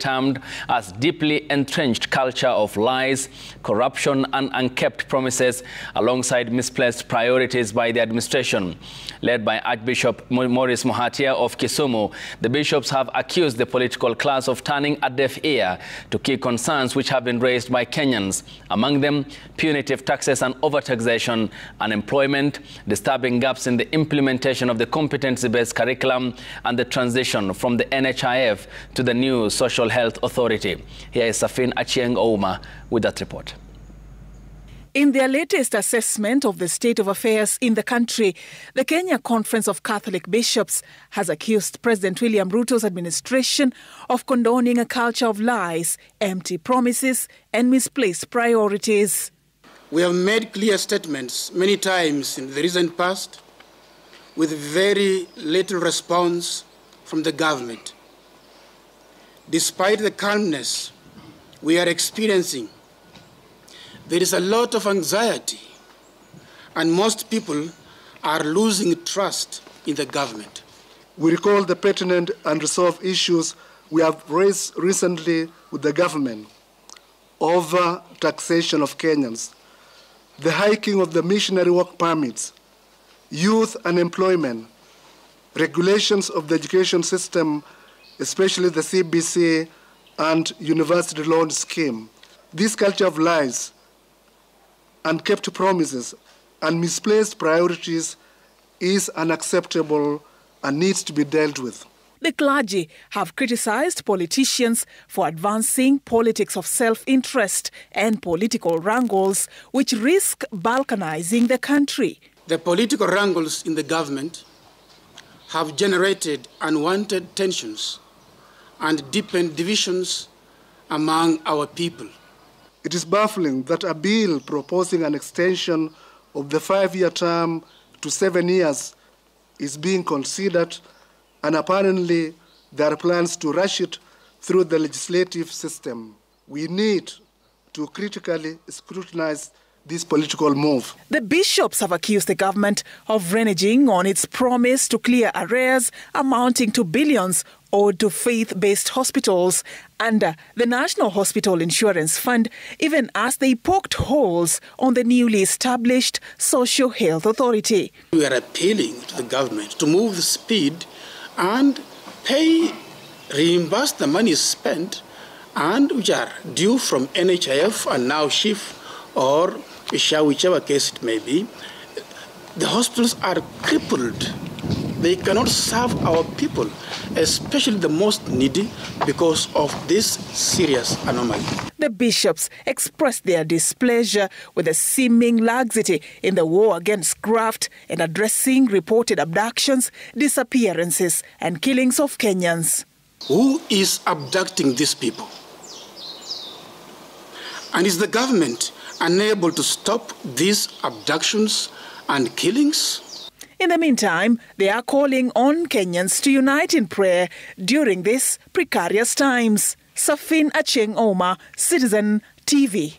termed as deeply entrenched culture of lies, corruption and unkept promises alongside misplaced priorities by the administration. Led by Archbishop Maurice Muhatia of Kisumu, the bishops have accused the political class of turning a deaf ear to key concerns which have been raised by Kenyans. Among them, punitive taxes and overtaxation, unemployment, disturbing gaps in the implementation of the competency-based curriculum, and the transition from the NHIF to the new Social Health Authority. Here is Safin Achieng Ouma with that report. In their latest assessment of the state of affairs in the country, the Kenya Conference of Catholic Bishops has accused President William Ruto's administration of condoning a culture of lies, empty promises, and misplaced priorities. We have made clear statements many times in the recent past with very little response from the government. Despite the calmness we are experiencing, there is a lot of anxiety, and most people are losing trust in the government. We recall the pertinent and resolved issues we have raised recently with the government: over taxation of Kenyans, the hiking of the missionary work permits, youth unemployment, regulations of the education system, especially the CBC and university loan scheme. This culture of lies, unkept promises, and misplaced priorities is unacceptable and needs to be dealt with. The clergy have criticized politicians for advancing politics of self-interest and political wrangles, which risk balkanizing the country. The political wrangles in the government have generated unwanted tensions and deepened divisions among our people. It is baffling that a bill proposing an extension of the 5-year term to 7 years is being considered, and apparently there are plans to rush it through the legislative system. We need to critically scrutinize this political move. The bishops have accused the government of reneging on its promise to clear arrears amounting to billions owed to faith-based hospitals under the National Hospital Insurance Fund, even as they poked holes on the newly established Social Health Authority. We are appealing to the government to move the speed and reimburse the money spent and which are due from NHIF and now SHIF or SHA, whichever case it may be. The hospitals are crippled. They cannot serve our people, especially the most needy, because of this serious anomaly. The bishops expressed their displeasure with the seeming laxity in the war against graft and addressing reported abductions, disappearances, and killings of Kenyans. Who is abducting these people? And is the government unable to stop these abductions and killings? In the meantime, they are calling on Kenyans to unite in prayer during these precarious times. Safin Achieng Ouma, Citizen TV.